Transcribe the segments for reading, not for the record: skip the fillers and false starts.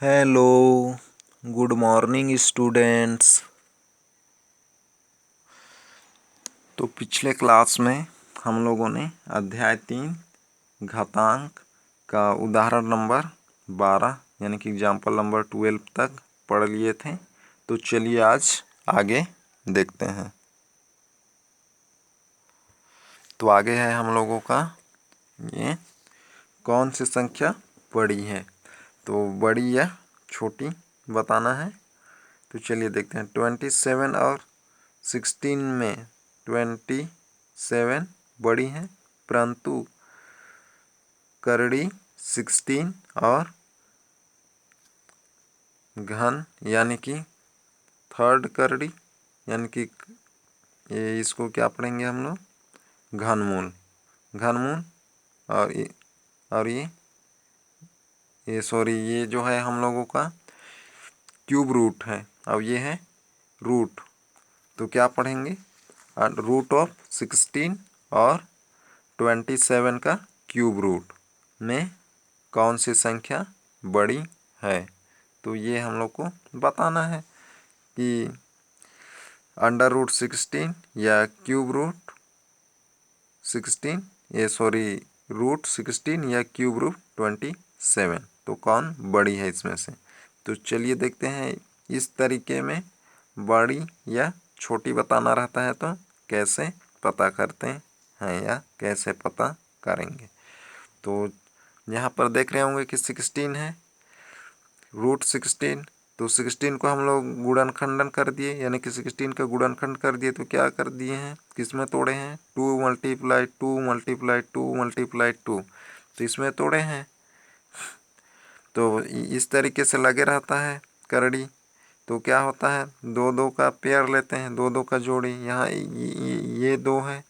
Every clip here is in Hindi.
Hello, good morning students. तो पिछले क्लास में हम लोगों ने अध्याय 3 घातांक का उदाहरण नंबर 12 यानी कि एग्जाम्पल नंबर 12 तक पढ़ लिए थे। तो चलिए आज आगे देखते हैं। तो आगे है हम लोगों का ये कौन सी संख्या बड़ी है, तो बड़ी या छोटी बताना है। तो चलिए देखते हैं। 27 और 16 में 27 बड़ी है, परंतु करड़ी 16 और घन यानी कि थर्ड करड़ी यानी कि ये इसको क्या पढ़ेंगे हम लोग, घनमूल। घनमूल और ये सॉरी ये जो है हम लोगों का क्यूब रूट है, अब ये है रूट। तो क्या पढ़ेंगे, रूट ऑफ 16 और 27 का क्यूब रूट में कौन सी संख्या बड़ी है। तो ये हम लोग को बताना है कि अंडर रूट 16 या क्यूब रूट 16 रूट 16 या क्यूब रूट 27, तो कौन बड़ी है इसमें से। तो चलिए देखते हैं इस तरीके में बड़ी या छोटी बताना रहता है तो कैसे पता करते हैं या कैसे पता करेंगे। तो यहाँ पर देख रहे होंगे कि 16 है, रूट 16। तो 16 को हम लोग गुणनखंडन कर दिए, यानी कि 16 का गुणनखंड कर दिए। तो क्या कर दिए हैं, किसमें तोड़े हैं, 2 मल्टीप्लाई 2 मल्टीप्लाई 2 मल्टीप्लाई 2, तो इसमें तोड़े हैं। तो इस तरीके से लगे रहता है करड़ी। तो क्या होता है, दो दो का पेयर लेते हैं, दो दो का जोड़ी। यहाँ ये दो है,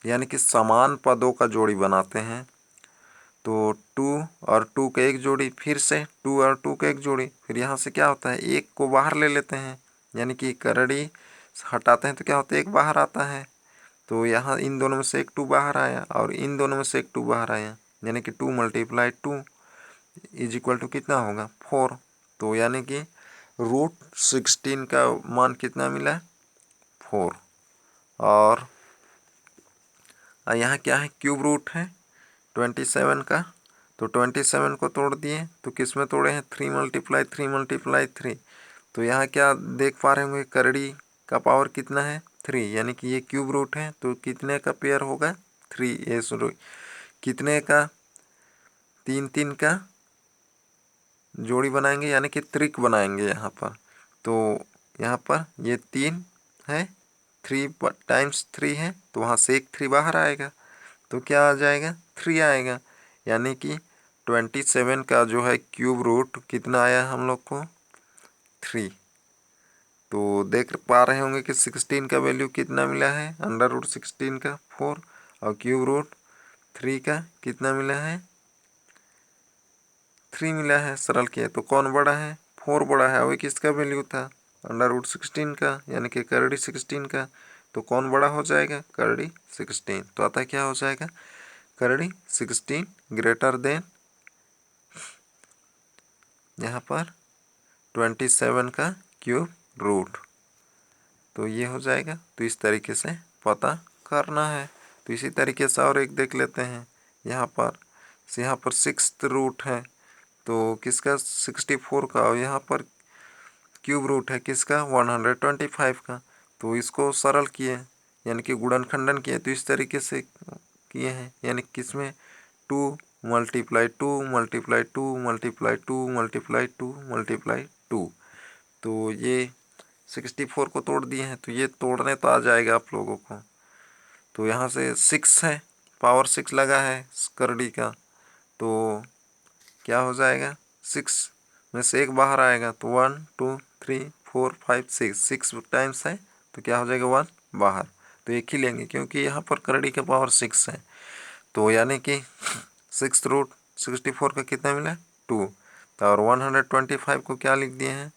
यानी कि समान पदों का जोड़ी बनाते हैं। तो 2 और 2 का एक जोड़ी, फिर से 2 और 2 का एक जोड़ी। फिर यहाँ से क्या होता है, एक को बाहर ले लेते हैं, यानी कि करड़ी हटाते हैं तो क्या होता है, एक बाहर आता है। तो यहाँ इन दोनों में से एक 2 बाहर आया और इन दोनों में से एक 2 बाहर आया, यानी कि 2 मल्टीप्लाई 2 इज इक्वल टू कितना होगा, 4। तो यानी कि रूट 16 का मान कितना मिला, 4। और यहाँ क्या है, क्यूब रूट है 27 का। तो 27 को तोड़ दिए, तो किस में तोड़े हैं, 3 मल्टीप्लाई 3 मल्टीप्लाई 3। तो यहाँ क्या देख पा रहे होंगे, करड़ी का पावर कितना है, 3, यानी कि ये क्यूब रूट है। तो कितने का पेयर होगा, 3। ये सॉरी कितने का, 3 3 का जोड़ी बनाएंगे, यानी कि त्रिक बनाएंगे यहाँ पर। तो यहाँ पर ये 3 है, 3 टाइम्स 3 है, तो वहाँ से एक 3 बाहर आएगा, तो क्या आ जाएगा, 3 आएगा। यानी कि 27 का जो है क्यूब रूट कितना आया हम लोग को, 3। तो देख पा रहे होंगे कि 16 का वैल्यू कितना मिला है, अंडर रूट 16 का 4, और क्यूब रूट 3 का कितना मिला है, 3 मिला है। सरल किया तो कौन बड़ा है, 4 बड़ा है। वही किसका वैल्यू था, अंडर रूट 16 का, यानी कि करड़ी 16 का। तो कौन बड़ा हो जाएगा, करड़ी 16। तो अतः क्या हो जाएगा, करड़ी 16 ग्रेटर देन यहाँ पर 27 का क्यूब रूट। तो ये हो जाएगा। तो इस तरीके से पता करना है। तो इसी तरीके से और एक देख लेते हैं। यहाँ पर 6th रूट है, तो किसका, 64 का। और यहाँ पर क्यूब रूट है किसका, 125 का। तो इसको सरल किए, यानी कि गुणनखंडन किए। तो इस तरीके से किए हैं, यानी किसमें, 2 multiply 2 multiply 2 multiply 2 multiply 2 multiply 2। तो ये 64 को तोड़ दिए हैं, तो ये तोड़ने तो आ जाएगा आप लोगों को। तो यहाँ से 6 है, पावर 6 लगा है करड़ी का। तो क्या हो जाएगा, 6 में से एक बाहर आएगा, तो 1 2 3 4 5 6 टाइम्स है, तो क्या हो जाएगा, 1 बाहर। तो एक ही लेंगे क्योंकि यहाँ पर करड़ी का पावर 6 है। तो यानी कि 6th रूट 64 का कितना मिला, 2। और 125 को क्या लिख दिए हैं,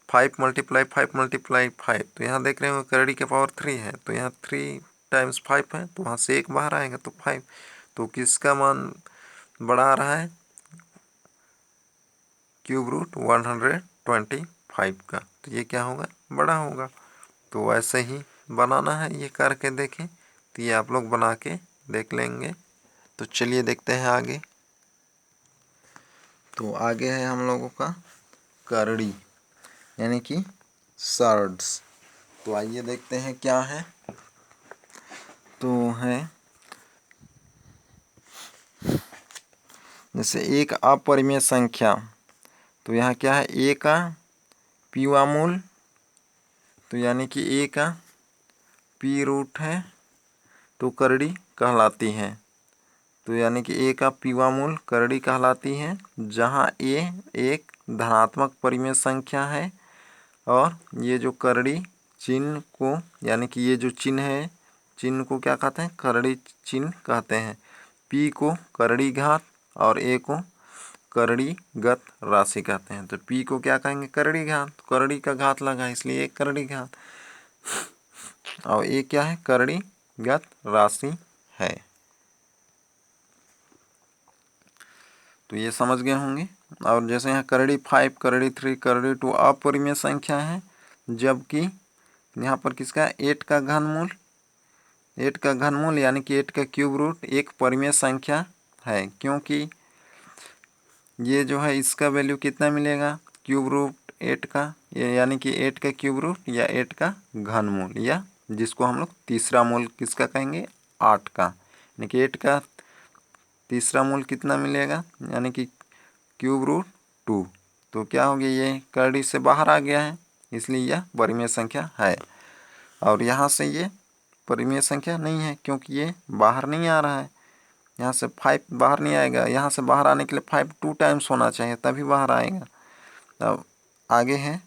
5 मल्टीप्लाई 5 मल्टीप्लाई 5। तो यहाँ देख रहे हो करड़ी के पावर 3 है, तो यहाँ 3 टाइम्स 5 है, तो वहाँ से एक बाहर आएगा, तो 5। तो किसका मान बड़ा आ रहा है, क्यूब रूट 125 का, तो ये क्या होगा, बड़ा होगा। तो ऐसे ही बनाना है, ये करके देखें, तो ये आप लोग बना के देख लेंगे। तो चलिए देखते हैं आगे। तो आगे है हम लोगों का करड़ी यानी कि सर्ड्स। तो आइए देखते हैं क्या है। तो है जैसे एक अपरिमेय संख्या, तो यहाँ क्या है, ए का पीवा मूल, तो यानी कि ए का पी रूट है, तो करड़ी कहलाती है। तो यानी कि ए का पीवा मूल करड़ी कहलाती है, जहाँ ए एक धनात्मक परिमेय संख्या है और ये जो करड़ी चिन्ह को, यानी कि ये जो चिन्ह है, चिन्ह को क्या कहते हैं, करड़ी चिन्ह कहते हैं। पी को करड़ी घात और ए को करड़ी गत राशि कहते हैं। तो पी को क्या कहेंगे, करड़ी घात, करड़ी का घात लगा इसलिए एक करड़ी घात, और ए क्या है, करड़ी गत राशि है। तो ये समझ गए होंगे। और जैसे यहाँ करड़ी 5, करड़ी 3, करड़ी 2 अपरिमेय संख्या है, जबकि यहाँ पर किसका 8 का घनमूल, 8 का घनमूल यानी कि 8 का क्यूब रूट एक परिमेय संख्या है, क्योंकि ये जो है इसका वैल्यू कितना मिलेगा, क्यूब रूट 8 का, यानी कि 8 का क्यूब रूट या 8 का घनमूल, या जिसको हम लोग तीसरा मूल किसका कहेंगे, 8 का, यानी कि 8 का तीसरा मूल कितना मिलेगा, यानी कि क्यूब रूट 2। तो क्या हो गया, ये करड़ी से बाहर आ गया है, इसलिए यह परिमेय संख्या है। और यहाँ से ये परिमेय संख्या नहीं है, क्योंकि ये बाहर नहीं आ रहा है, यहाँ से 5 बाहर नहीं आएगा। यहाँ से बाहर आने के लिए 5 2 टाइम्स होना चाहिए, तभी बाहर आएगा। अब आगे है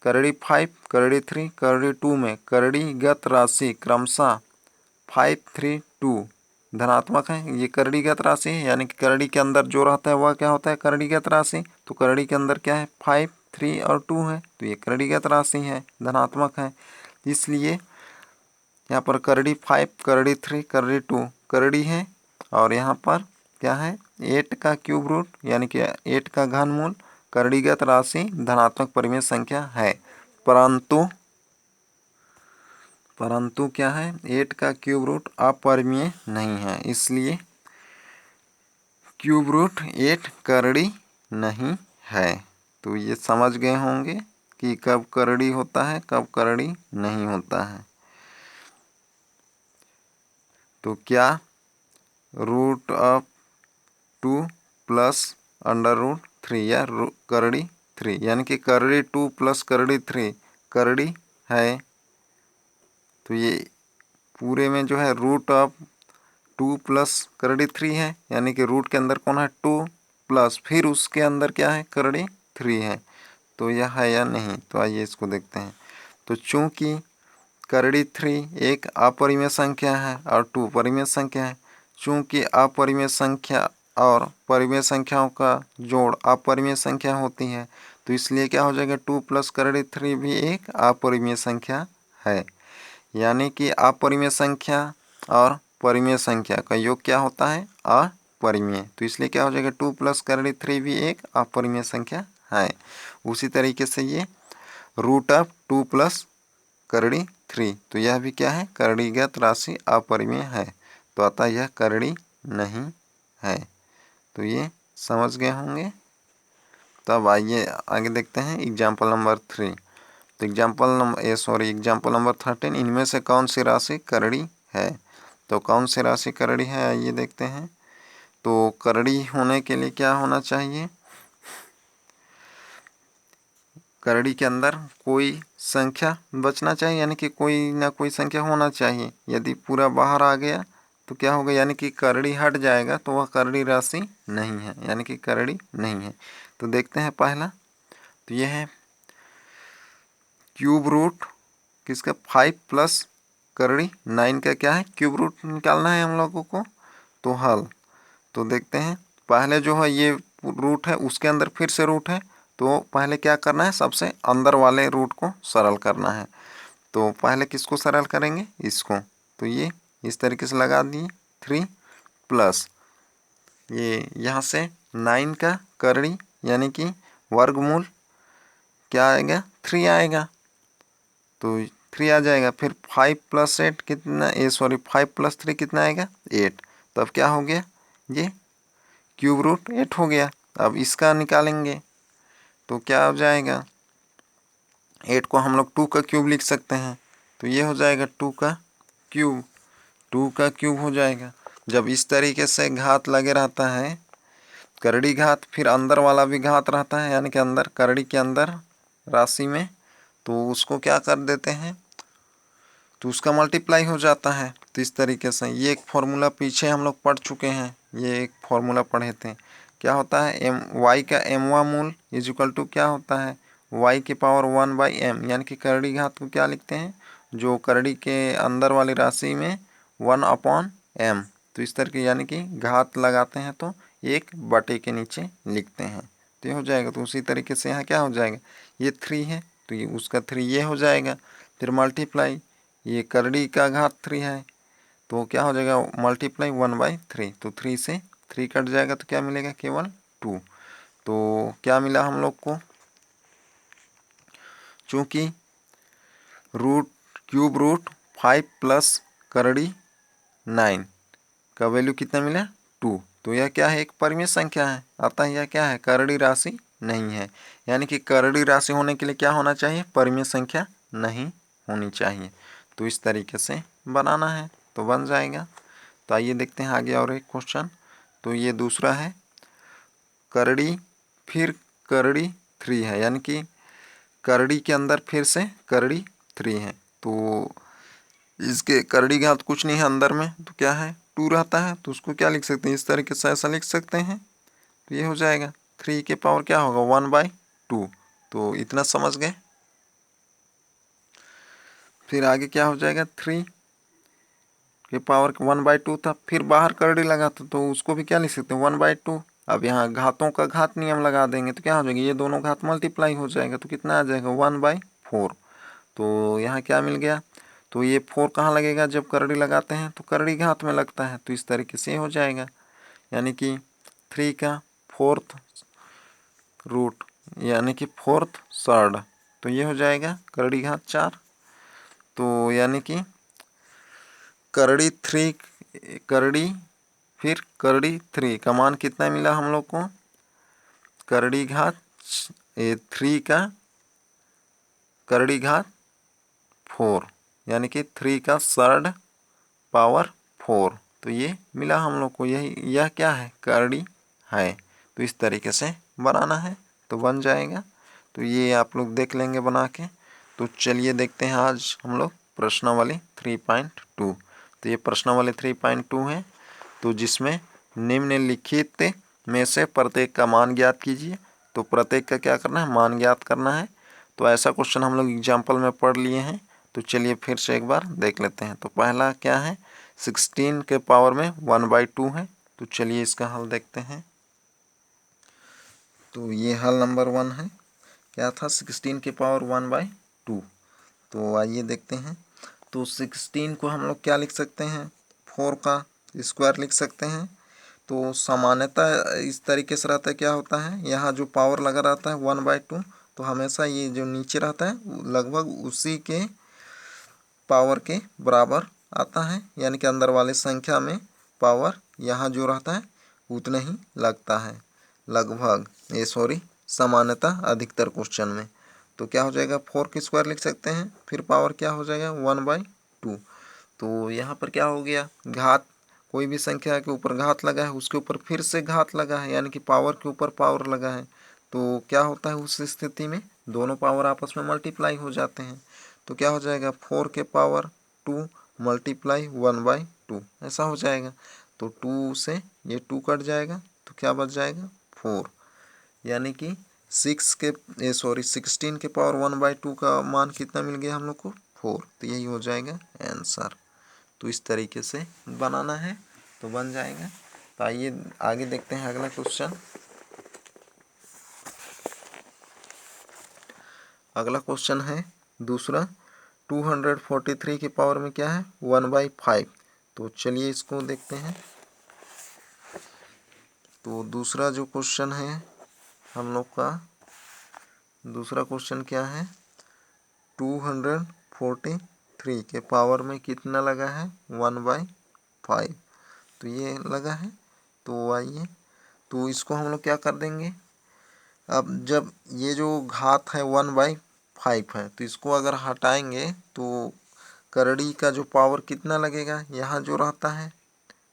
करड़ी 5, करड़ी 3, करड़ी 2 में करड़ी गत राशि क्रमशः 5, 3, 2 धनात्मक है। ये करड़ी गत राशि है, यानी कि करड़ी के अंदर जो रहता है वह क्या होता है, करड़ी गत राशि। तो करड़ी के अंदर क्या है, 5, 3 और 2 है, तो ये करड़ी गत राशि है, धनात्मक है। इसलिए यहाँ पर करड़ी 5, करड़ी 3, करड़ी 2 करड़ी है, और यहाँ पर क्या है, 8 का क्यूब रूट यानी कि 8 का घनमूल करड़ीगत राशि धनात्मक परिमेय संख्या है। परंतु क्या है, 8 का क्यूब रूट अपरिमेय नहीं है, इसलिए क्यूब रूट 8 करड़ी नहीं है। तो ये समझ गए होंगे कि कब करड़ी होता है, कब करड़ी नहीं होता है। तो क्या root of 2 plus under root 3 या करड़ी 3, यानी कि करड़ी 2 प्लस करड़ी 3 करड़ी है। तो ये पूरे में जो है रूट ऑफ 2 प्लस करड़ी 3 है, यानी कि रूट के अंदर कौन है, 2 प्लस फिर उसके अंदर क्या है, करड़ी 3 है। तो यह है या नहीं, तो आइए इसको देखते हैं। तो चूंकि करड़ी 3 एक अपरिमेय संख्या है और 2 परिमेय संख्या है, चूंकि अपरिमेय संख्या और परिमेय संख्याओं का जोड़ अपरिमेय संख्या होती है, तो इसलिए क्या हो जाएगा, 2 प्लस करड़ी 3 भी एक अपरिमेय संख्या है। यानी कि अपरिमेय संख्या और परिमेय संख्या का योग क्या होता है, अपरिमेय। तो इसलिए क्या हो जाएगा, 2 प्लस करड़ी 3 भी एक अपरिमेय संख्या है। उसी तरीके से ये रूट ऑफ 2 प्लस करड़ी 3, तो यह भी क्या है, करड़ीगत राशि अपरिमेय है, तो अतः यह करड़ी नहीं है। तो ये समझ गए होंगे। तब आइए आगे देखते हैं एग्जाम्पल नंबर 3। तो एग्जाम्पल नंबर 13, इनमें से कौन सी राशि करड़ी है। तो कौन सी राशि करड़ी है, आइए देखते हैं। तो करड़ी होने के लिए क्या होना चाहिए, करड़ी के अंदर कोई संख्या बचना चाहिए, यानी कि कोई ना कोई संख्या होना चाहिए। यदि पूरा बाहर आ गया तो क्या होगा, यानी कि करड़ी हट जाएगा, तो वह करड़ी राशि नहीं है, यानी कि करड़ी नहीं है। तो देखते हैं पहला, तो यह है क्यूब रूट किसका, 5 प्लस करड़ी 9 का क्या है, क्यूब रूट निकालना है हम लोगों को। तो हल, तो देखते हैं पहले जो है ये रूट है, उसके अंदर फिर से रूट है, तो पहले क्या करना है, सबसे अंदर वाले रूट को सरल करना है। तो पहले किसको सरल करेंगे, इसको। तो ये इस तरीके से लगा दिए, 3 प्लस ये यहाँ से 9 का करड़ी यानी कि वर्गमूल क्या आएगा, 3 आएगा, तो 3 आ जाएगा। फिर 5 + 8 कितना, 5 + 3 कितना आएगा, 8। तब क्या हो गया, ये क्यूब रूट 8 हो गया। अब इसका निकालेंगे तो क्या हो जाएगा, 8 को हम लोग 2 का क्यूब लिख सकते हैं, तो ये हो जाएगा 2 का क्यूब, 2 का क्यूब हो जाएगा। जब इस तरीके से घात लगे रहता है, करड़ी घात, फिर अंदर वाला भी घात रहता है, यानी कि अंदर करड़ी के अंदर राशि में, तो उसको क्या कर देते हैं, तो उसका मल्टीप्लाई हो जाता है। तो इस तरीके से ये एक फॉर्मूला पीछे हम लोग पढ़ चुके हैं, ये एक फॉर्मूला पढ़े थे। क्या होता है, y का mवां मूल इज इक्वल टू क्या होता है, y की पावर 1/m, यानी कि करड़ी घात को क्या लिखते हैं, जो करड़ी के अंदर वाली राशि में 1/m। तो इस तरह के, यानी कि घात लगाते हैं तो 1/, के नीचे लिखते हैं, तो ये हो जाएगा। तो उसी तरीके से यहाँ क्या हो जाएगा, ये 3 है तो ये उसका 3 ये हो जाएगा। फिर मल्टीप्लाई, ये करड़ी का घात 3 है तो क्या हो जाएगा, मल्टीप्लाई 1/3, तो 3 से 3 कट जाएगा तो क्या मिलेगा, केवल 2। तो क्या मिला हम लोग को, चूँकि क्यूब रूट 5 + करड़ी 9 का वैल्यू कितना मिला, 2, तो यह क्या है, एक परिमेय संख्या है, अतः यह क्या है, करड़ी राशि नहीं है। यानी कि करड़ी राशि होने के लिए क्या होना चाहिए, परिमेय संख्या नहीं होनी चाहिए। तो इस तरीके से बनाना है तो बन जाएगा। तो आइए देखते हैं आगे और एक क्वेश्चन। तो ये दूसरा है, करड़ी फिर करड़ी 3 है, यानी कि करड़ी के अंदर फिर से करड़ी 3 है, तो इसके करड़ी घात कुछ नहीं है अंदर में, तो क्या है, 2 रहता है, तो उसको क्या लिख सकते हैं, इस तरीके से ऐसा लिख सकते हैं। तो ये हो जाएगा 3 के पावर क्या होगा, 1/2। तो इतना समझ गए। फिर आगे क्या हो जाएगा, 3 के पावर 1/2 था, फिर बाहर करड़ी लगा था तो उसको भी क्या लिख सकते हैं, 1/2। अब यहाँ घातों का घात नियम लगा देंगे तो क्या हो जाएगा, ये दोनों घात मल्टीप्लाई हो जाएगा तो कितना आ जाएगा, 1/4। तो यहाँ क्या मिल गया, तो ये 4 कहाँ लगेगा, जब करड़ी लगाते हैं तो करड़ी घात में लगता है, तो इस तरीके से हो जाएगा। यानी कि 3 का 4th रूट, यानी कि 4th सर्ड, तो ये हो जाएगा करड़ी घात 4। तो यानी कि करड़ी 3, करड़ी फिर करड़ी 3 का मान कितना मिला हम लोग को, करड़ी घात 3 का करड़ी घात 4, यानी कि 3 का सर्ड पावर 4, तो ये मिला हम लोग को। यह क्या है, करड़ी है। तो इस तरीके से बनाना है तो बन जाएगा। तो ये आप लोग देख लेंगे बना के। तो चलिए देखते हैं आज हम लोग प्रश्नावली 3.2। तो ये प्रश्नावली 3.2 है, तो जिसमें निम्नलिखित में से प्रत्येक का मान ज्ञात कीजिए। तो प्रत्येक का क्या करना है, मान ज्ञात करना है। तो ऐसा क्वेश्चन हम लोग एग्जाम्पल में पढ़ लिए हैं, तो चलिए फिर से एक बार देख लेते हैं। तो पहला क्या है, 16 के पावर में 1/2 है, तो चलिए इसका हल देखते हैं। तो ये हल नंबर 1 है, क्या था, 16 के पावर 1/2। तो आइए देखते हैं। तो 16 को हम लोग क्या लिख सकते हैं, 4 का स्क्वायर लिख सकते हैं। तो सामान्यतः इस तरीके से रहता है, क्या होता है, यहाँ जो पावर लगा रहता है 1/2, तो हमेशा ये जो नीचे रहता है लगभग उसी के पावर के बराबर आता है, यानी कि अंदर वाले संख्या में पावर यहाँ जो रहता है उतना ही लगता है लगभग, सामान्यतः अधिकतर क्वेश्चन में। तो क्या हो जाएगा, 4 की स्क्वायर लिख सकते हैं, फिर पावर क्या हो जाएगा 1/2। तो यहाँ पर क्या हो गया, घात, कोई भी संख्या के ऊपर घात लगा है उसके ऊपर फिर से घात लगा है, यानी कि पावर के ऊपर पावर लगा है। तो क्या होता है उस स्थिति में, दोनों पावर आपस में मल्टीप्लाई हो जाते हैं। तो क्या हो जाएगा, 4 के पावर 2 मल्टीप्लाई 1/2, ऐसा हो जाएगा। तो 2 से ये 2 कट जाएगा तो क्या बच जाएगा, 4। यानी कि 16 के पावर 1/2 का मान कितना मिल गया हम लोग को, 4। तो यही हो जाएगा आंसर। तो इस तरीके से बनाना है तो बन जाएगा। तो आइए आगे देखते हैं अगला क्वेश्चन। अगला क्वेश्चन है दूसरा, 243 के पावर में क्या है, 1/5। तो चलिए इसको देखते हैं। तो दूसरा जो क्वेश्चन है हम लोग का दूसरा क्वेश्चन क्या है, 243 के पावर में कितना लगा है, 1/5। तो ये लगा है। तो आइए, तो इसको हम लोग क्या कर देंगे, अब जब ये जो घात है 1/5 है, तो इसको अगर हटाएंगे तो करड़ी का जो पावर कितना लगेगा, यहाँ जो रहता है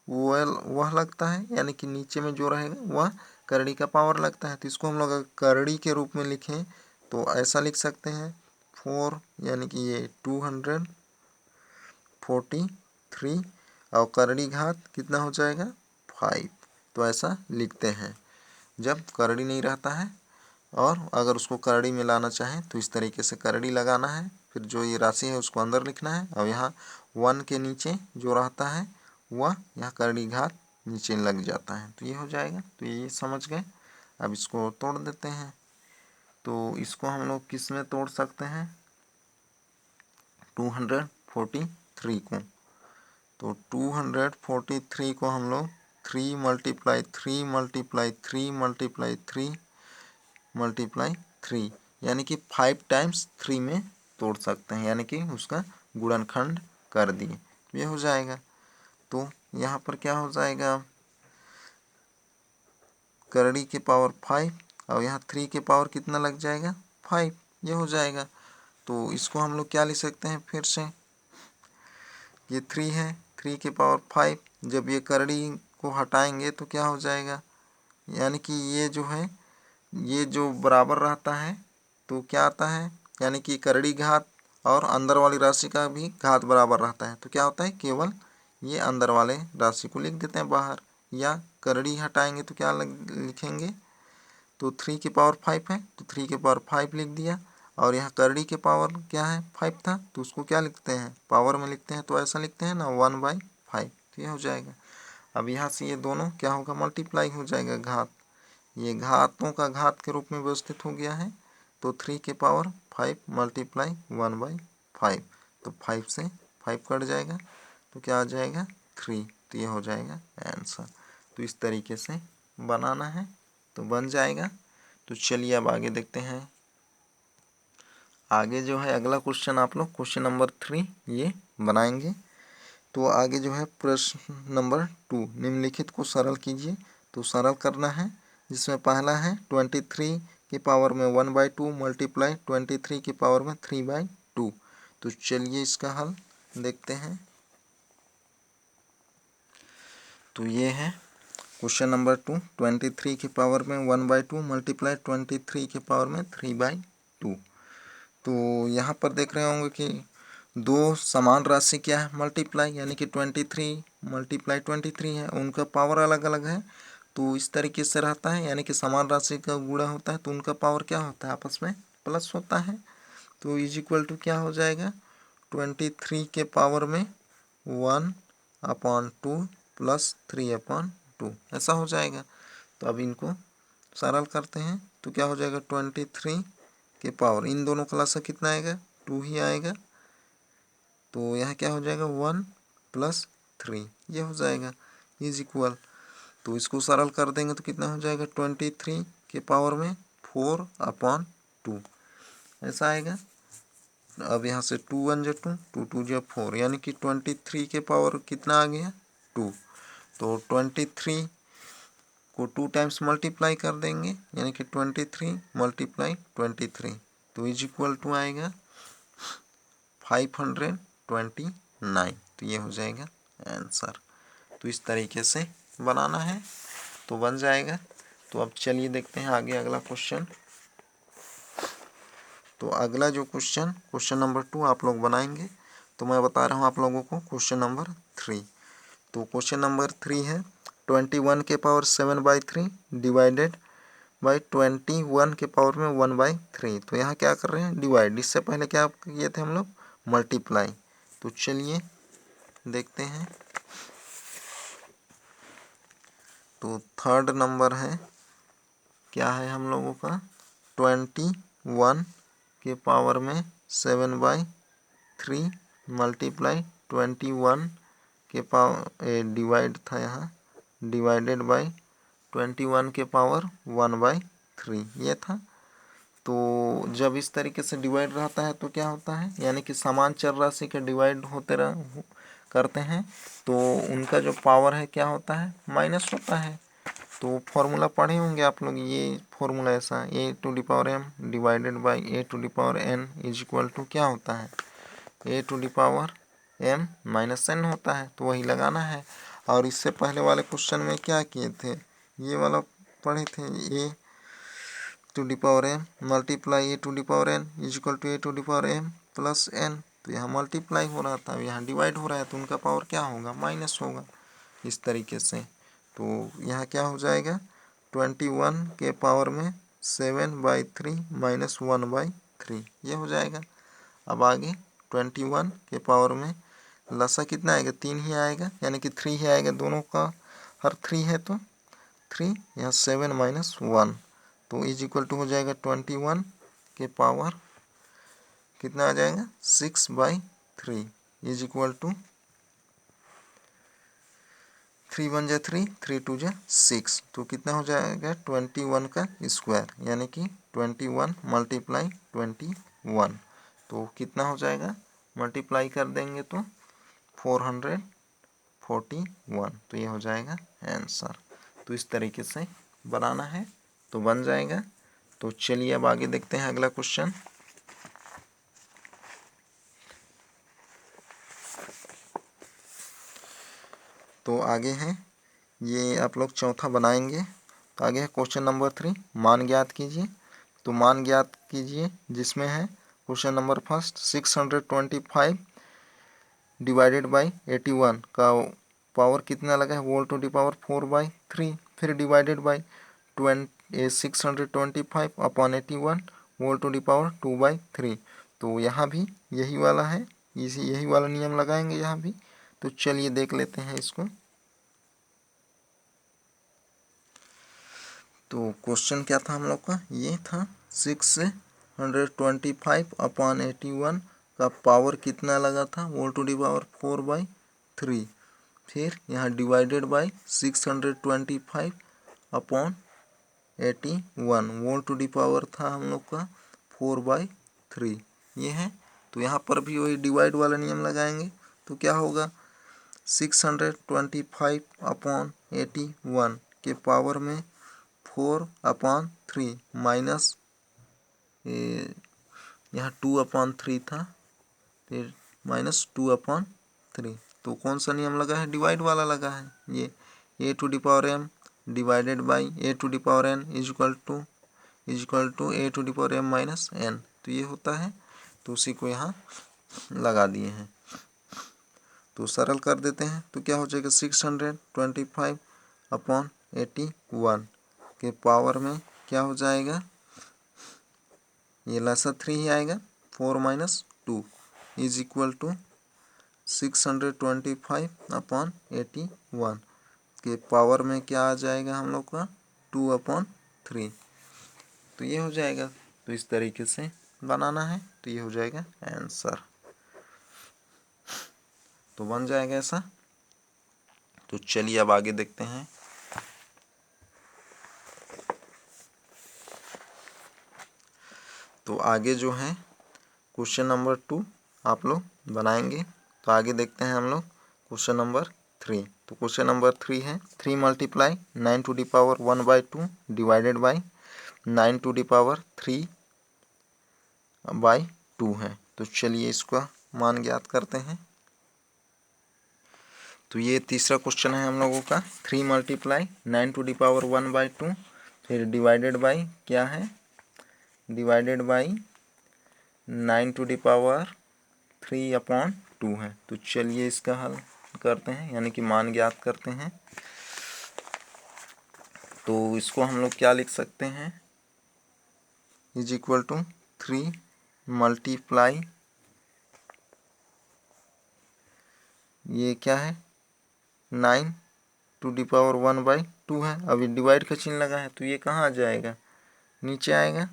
वह लगता है, यानी कि नीचे में जो रहेगा वह करड़ी का पावर लगता है। तो इसको हम लोग अगर करड़ी के रूप में लिखें तो ऐसा लिख सकते हैं 4, यानी कि ये 243 और करड़ी घात कितना हो जाएगा, 5। तो ऐसा लिखते हैं जब करड़ी नहीं रहता है। और अगर उसको करड़ी में लाना चाहें तो इस तरीके से करड़ी लगाना है, फिर जो ये राशि है उसको अंदर लिखना है, और यहाँ 1 के नीचे जो रहता है वह यहाँ करड़ी घात नीचे लग जाता है। तो ये हो जाएगा। तो ये समझ गए। अब इसको तोड़ देते हैं। तो इसको हम लोग किस में तोड़ सकते हैं, 243 को। तो 243 को हम लोग 3 × 3 × 3 × 3 × 3 यानी कि 5 टाइम्स 3 में तोड़ सकते हैं, यानी कि उसका गुणनखंड कर दिए, ये हो जाएगा। तो यहाँ पर क्या हो जाएगा, करड़ी के पावर 5 और यहाँ 3 के पावर कितना लग जाएगा, 5, ये हो जाएगा। तो इसको हम लोग क्या लिख सकते हैं, फिर से ये 3 है, 3 के पावर 5, जब ये करड़ी को हटाएंगे तो क्या हो जाएगा, यानी कि ये जो है ये जो बराबर रहता है तो क्या आता है, यानी कि करड़ी घात और अंदर वाली राशि का भी घात बराबर रहता है। तो क्या होता है, केवल ये अंदर वाले राशि को लिख देते हैं बाहर, या करड़ी हटाएंगे तो क्या लिखेंगे, तो 3 के पावर 5 है तो 3 के पावर 5 लिख दिया, और यहाँ करड़ी के पावर क्या है, 5 था, तो उसको क्या लिखते हैं, पावर में लिखते हैं, तो ऐसा लिखते हैं ना 1/5। तो ये हो जाएगा। अब यहाँ से ये दोनों क्या होगा, मल्टीप्लाई हो जाएगा, घात, ये घातों का घात के रूप में व्यवस्थित हो गया है। तो 3 के पावर 5 × 1/5, तो 5 से 5 कट जाएगा, तो क्या आ जाएगा, 3। तो ये हो जाएगा आंसर। तो इस तरीके से बनाना है तो बन जाएगा। तो चलिए अब आगे देखते हैं। आगे जो है अगला क्वेश्चन आप लोग क्वेश्चन नंबर 3 ये बनाएंगे। तो आगे जो है प्रश्न नंबर 2, निम्नलिखित को सरल कीजिए। तो सरल करना है, जिसमें पहला है 23 के पावर में 1/2 मल्टीप्लाई 23 के पावर में 3/2। तो चलिए इसका हल देखते हैं। तो ये है क्वेश्चन नंबर 2, 23 के पावर में 1/2 मल्टीप्लाई 23 के पावर में 3/2। तो यहाँ पर देख रहे होंगे कि दो समान राशि क्या है, मल्टीप्लाई, यानी कि 23 × 23 है, उनका पावर अलग अलग है। तो इस तरीके से रहता है, यानी कि समान राशि का गुणा होता है तो उनका पावर क्या होता है, आपस में प्लस होता है। तो इज इक्वल टू क्या हो जाएगा, 23 के पावर में 1/2 + 3/2 ऐसा हो जाएगा। तो अब इनको सरल करते हैं तो क्या हो जाएगा, 23 के पावर, इन दोनों का लसा कितना आएगा, 2 ही आएगा। तो यहाँ क्या हो जाएगा, 1 + 3, ये हो जाएगा इज इक्वल। तो इसको सरल कर देंगे तो कितना हो जाएगा, 23 के पावर में 4/2 ऐसा आएगा। अब यहाँ से 2 × 1 = 2, 2 × 2 = 4, यानी कि 23 के पावर कितना आ गया, 2। तो 23 को 2 टाइम्स मल्टीप्लाई कर देंगे, यानी कि 23 × 23, तो इज इक्वल टू आएगा 529। तो ये हो जाएगा आंसर। तो इस तरीके से बनाना है तो बन जाएगा। तो अब चलिए देखते हैं आगे अगला क्वेश्चन। तो अगला जो क्वेश्चन नंबर 2 आप लोग बनाएंगे, तो मैं बता रहा हूँ आप लोगों को क्वेश्चन नंबर 3। तो क्वेश्चन नंबर 3 है 21 के पावर 7/3 डिवाइडेड बाई 21 के पावर में 1/3। तो यहाँ क्या कर रहे हैं, डिवाइड, इससे पहले क्या किए थे हम लोग, मल्टीप्लाई। तो चलिए देखते हैं। तो थर्ड नंबर है, क्या है हम लोगों का, 21 के पावर में 7/3 मल्टीप्लाई 21 के पावर, डिवाइड था यहाँ, डिवाइडेड बाई 21 के पावर 1/3। 3 ये था। तो जब इस तरीके से डिवाइड रहता है तो क्या होता है, यानी कि समान चर राशि के डिवाइड करते हैं तो उनका जो पावर है क्या होता है, माइनस होता है। तो फॉर्मूला पढ़े होंगे आप लोग, ये फॉर्मूला ऐसा a⁴m divided by a⁴n is equal to क्या होता है, a⁴m माइनस n होता है। तो वही लगाना है। और इससे पहले वाले क्वेश्चन में क्या किए थे, ये वाला पढ़े थे, a⁴m multiply a⁴n is equal to a⁴m plus n। तो यहाँ मल्टीप्लाई हो रहा था, यहाँ डिवाइड हो रहा है, तो उनका पावर क्या होगा, माइनस होगा इस तरीके से। तो यहाँ क्या हो जाएगा, 21 के पावर में 7/3 माइनस 1/3 ये हो जाएगा। अब आगे 21 के पावर में लसा कितना आएगा, 3 ही आएगा, यानी कि 3 ही आएगा, दोनों का हर 3 है तो 3, यहाँ 7 माइनस 1 तो इज इक्वल टू हो जाएगा 21 के पावर कितना आ जाएगा, 6/3 इज इक्वल टू 3 1 जा 3, 3 2 जा 6, तो कितना हो जाएगा 21 का स्क्वायर, यानी कि 21 मल्टीप्लाई 21, तो कितना हो जाएगा, मल्टीप्लाई कर देंगे तो 441, तो ये हो जाएगा आंसर। तो इस तरीके से बनाना है तो बन जाएगा। तो चलिए अब आगे देखते हैं अगला क्वेश्चन। तो आगे है, ये आप लोग चौथा बनाएंगे। तो आगे है क्वेश्चन नंबर 3, मान ज्ञात कीजिए। तो मान ज्ञात कीजिए जिसमें है question number first 625 divided by 81 का पावर कितना लगा है, वोल्ट टू दी पावर 4/3, फिर divided by 625 upon 81 whole to the power 2/3। तो यहाँ भी यही वाला है, यही वाला नियम लगाएंगे यहाँ भी। तो चलिए देख लेते हैं इसको। तो क्वेश्चन क्या था हम लोग का, ये था 625 अपॉन 81 का पावर कितना लगा था, वोल्ट टू दी पावर 4/3, फिर यहाँ divided by 625 upon 81 whole to the power था हम लोग का 4/3 ये है। तो यहाँ पर भी वही डिवाइड वाला नियम लगाएंगे। तो क्या होगा, 625 अपॉन 81 के पावर में 4/3 माइनस यहाँ 2/3 था, फिर माइनस 2/3। तो कौन सा नियम लगा है, डिवाइड वाला लगा है। ये a⁴m divided by a⁴n is equal to a⁴m minus n, तो ये होता है। तो उसी को यहाँ लगा दिए हैं। तो सरल कर देते हैं। तो क्या हो जाएगा, 625 अपॉन 81 के पावर में क्या हो जाएगा, ये लसा 3 ही आएगा, 4 minus 2 is equal to 625 upon 81 के पावर में क्या आ जाएगा हम लोग का 2/3, तो ये हो जाएगा। तो इस तरीके से बनाना है, तो ये हो जाएगा आंसर। तो बन जाएगा ऐसा। तो चलिए अब आगे देखते हैं। तो आगे जो है क्वेश्चन नंबर 2 आप लोग बनाएंगे। तो आगे देखते हैं हम लोग क्वेश्चन नंबर 3। तो क्वेश्चन नंबर 3 है 3 multiply 9 to the power 1/2 divided by 9 to the power 3/2 है। तो चलिए इसका मान ज्ञात करते हैं। तो ये तीसरा क्वेश्चन है हम लोगों का, 3 मल्टीप्लाई 9 टू दी पावर 1/2 फिर डिवाइडेड बाई क्या है, divided by 9 to the power 3/2 है। तो चलिए इसका हल करते हैं, यानी कि मान ज्ञात करते हैं। तो इसको हम लोग क्या लिख सकते हैं, इज इक्वल टू 3 मल्टीप्लाई ये क्या है 9 टू दी पावर 1/2 है। अभी डिवाइड का चिन्ह लगा है तो ये कहाँ आ जाएगा, नीचे आएगा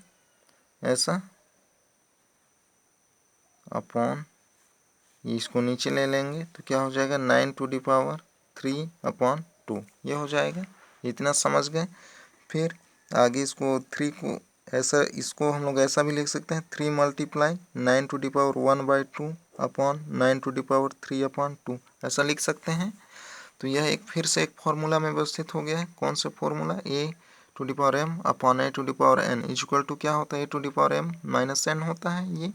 ऐसा, अपॉन ये इसको नीचे ले लेंगे तो क्या हो जाएगा 9 टू दी पावर 3/2 ये हो जाएगा। इतना समझ गए। फिर आगे इसको 3 को ऐसा, इसको हम लोग ऐसा भी लिख सकते हैं 3 multiply 9 to the power 1/2 upon 9 to the power 3/2 ऐसा लिख सकते हैं। तो यह एक फिर से एक फॉर्मूला में व्यवस्थित हो गया है। कौन सा formula? a to the power m upon a to the power n equal to क्या होता है? a to the power m minus n होता है ये।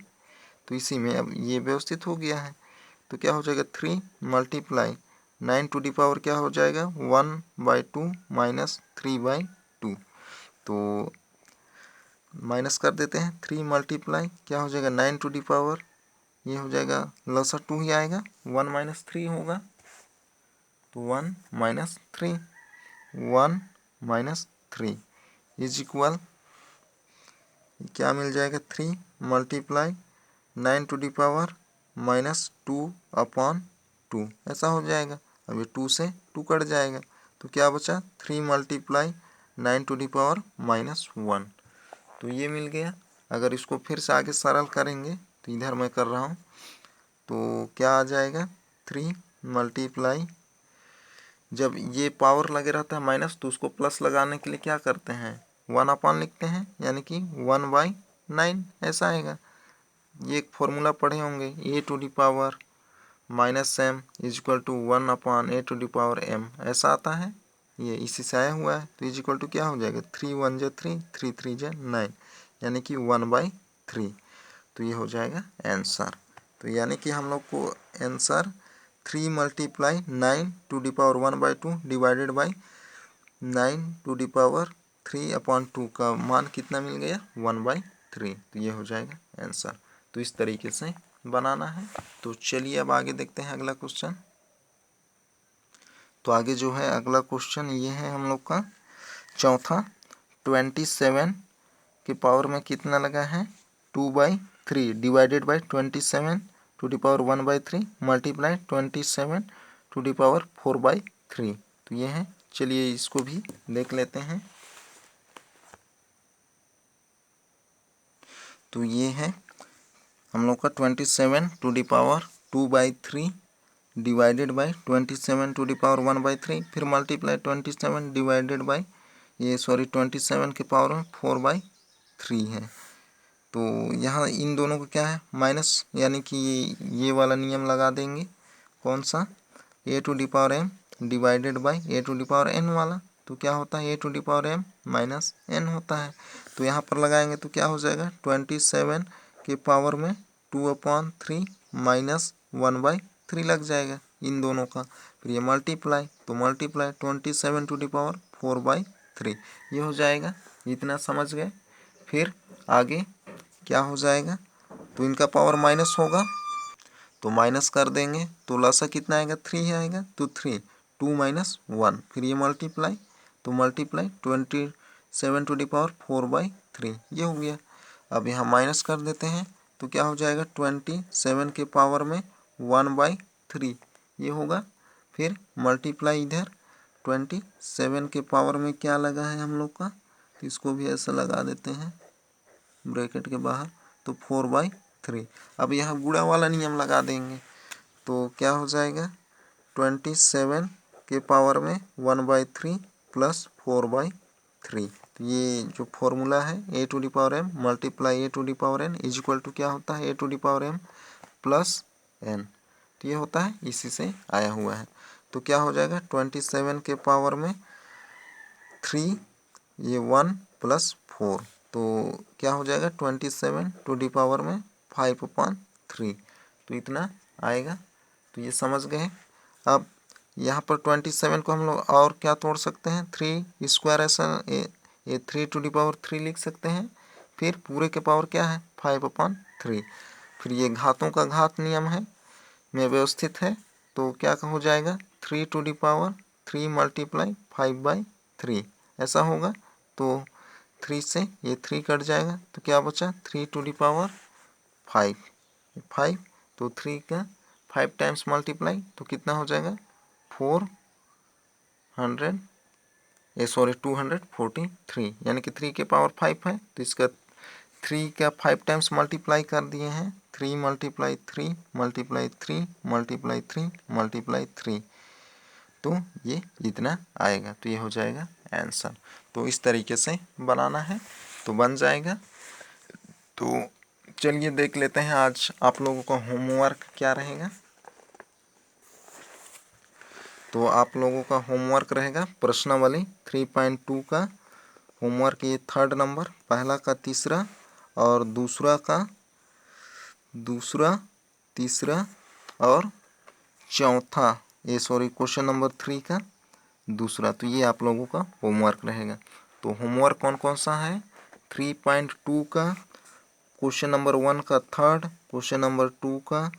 तो इसी में अब ये व्यवस्थित हो गया है। तो क्या हो जाएगा? 3 मल्टीप्लाई 9 टू द पावर क्या हो जाएगा? 1/2 माइनस 3/2। तो माइनस कर देते हैं। 3 मल्टीप्लाई क्या हो जाएगा? 9 टू द पावर, ये हो जाएगा लसा 2 ही आएगा, 1 माइनस 3 होगा। तो 1 माइनस 3, 1 माइनस 3 इज इक्वल क्या मिल जाएगा? 3 multiply 9 to the power minus 2/2 ऐसा हो जाएगा। अब ये 2 से 2 कट जाएगा तो क्या बचा? 3 multiply 9 to the power minus 1। तो ये मिल गया। अगर इसको फिर से आगे सरल करेंगे तो इधर मैं कर रहा हूँ, तो क्या आ जाएगा? 3 मल्टीप्लाई, जब ये पावर लगे रहता है माइनस तो उसको प्लस लगाने के लिए क्या करते हैं? 1/, लिखते हैं, यानी कि 1/9 ऐसा आएगा। ये एक फॉर्मूला पढ़े होंगे, a to the power minus m is equal to 1/a to the power m ऐसा आता है। ये इसी से आया हुआ है। तो इज इक्वल टू क्या हो जाएगा? 3 1 जा 3, 3 3 जा 9, यानी कि 1/3। तो ये हो जाएगा आंसर। तो यानी कि हम लोग को answer 3 multiply 9 to the power 1/2 divided by 9 to the power 3/2 का मान कितना मिल गया? 1/3। तो ये हो जाएगा आंसर। तो इस तरीके से बनाना है। तो चलिए अब आगे देखते हैं अगला क्वेश्चन। तो आगे जो है अगला क्वेश्चन ये है हम लोग का चौथा। 27 के पावर में कितना लगा है? 2/3 divided by 27 to the power 1/3 multiply 27 to the power 4/3। तो ये है। चलिए इसको भी देख लेते हैं। तो ये है हम लोग का 27 to the power 2/3 divided by 27 to the power 1/3, फिर मल्टीप्लाई 27 डिवाइडेड बाई 27 के पावर में 4/3 है। तो यहाँ इन दोनों को क्या है? माइनस, यानी कि ये वाला नियम लगा देंगे। कौन सा? a to the power m divided by a to the power n वाला। तो क्या होता है? a to the power m minus n होता है। तो यहाँ पर लगाएंगे तो क्या हो जाएगा? 27 के पावर में 2/3 माइनस 1/3 लग जाएगा इन दोनों का। फिर ये मल्टीप्लाई, तो मल्टीप्लाई 27 टू द पावर 4/3 ये हो जाएगा। इतना समझ गए। फिर आगे क्या हो जाएगा? तो इनका पावर माइनस होगा तो माइनस कर देंगे तो लसा कितना आएगा? 3 आएगा। तो 3 2 माइनस 1, फिर ये मल्टीप्लाई, तो मल्टीप्लाई 27 टू द पावर 4/3 ये हो गया। अब यहाँ माइनस कर देते हैं तो क्या हो जाएगा? 27 के पावर में 1/3 ये होगा। फिर मल्टीप्लाई इधर 27 के पावर में क्या लगा है हम लोग का? तो इसको भी ऐसा लगा देते हैं ब्रैकेट के बाहर, तो 4/3। अब यहाँ गुणा वाला नियम लगा देंगे तो क्या हो जाएगा? 27 के पावर में 1/3 प्लस 4/3। तो ये जो फॉर्मूला है a to the power m multiply a to the power n is equal to क्या होता है? a to the power m plus n। तो ये होता है, इसी से आया हुआ है। तो क्या हो जाएगा? 27 के पावर में 3, ये 1 प्लस 4, तो क्या हो जाएगा? 27 टू द पावर में 5/3। तो इतना आएगा। तो ये समझ गए। अब यहाँ पर 27 को हम लोग और क्या तोड़ सकते हैं? 3 स्क्वायर ऐसा ये 3 टू द पावर 3 लिख सकते हैं। फिर पूरे के पावर क्या है? 5/3। फिर ये घातों का घात नियम है में व्यवस्थित है। तो क्या हो जाएगा? 3 टू द पावर 3 मल्टीप्लाई 5/3 ऐसा होगा। तो 3 से ये 3 कट जाएगा तो क्या बचा? 3 टू द पावर 5। तो 3 का 5 टाइम्स मल्टीप्लाई तो कितना हो जाएगा? 243, यानी कि 3 के पावर 5 है। तो इसका 3 का 5 टाइम्स मल्टीप्लाई कर दिए हैं। 3 मल्टीप्लाई 3 मल्टीप्लाई 3 मल्टीप्लाई 3 मल्टीप्लाई 3, तो ये इतना आएगा। तो ये हो जाएगा आंसर। तो इस तरीके से बनाना है तो बन जाएगा। तो चलिए देख लेते हैं आज आप लोगों का होमवर्क क्या रहेगा। तो आप लोगों का होमवर्क रहेगा प्रश्नावली 3.2 का होमवर्क, ये 3rd नंबर, पहला का तीसरा और दूसरा का तीसरा और चौथा, ये सॉरी क्वेश्चन नंबर 3 का दूसरा। तो ये आप लोगों का होमवर्क रहेगा। तो होमवर्क कौन कौन सा है? 3.2 का क्वेश्चन नंबर 1 का 3rd, क्वेश्चन नंबर 2 का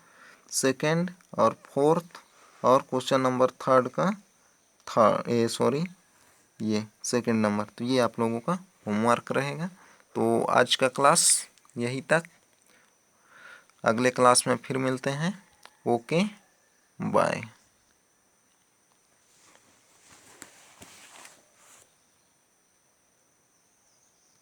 2nd और 4th, और क्वेश्चन नंबर 3rd का ये 2nd नंबर। तो ये आप लोगों का होमवर्क रहेगा। तो आज का क्लास यही तक, अगले क्लास में फिर मिलते हैं। Okay, bye.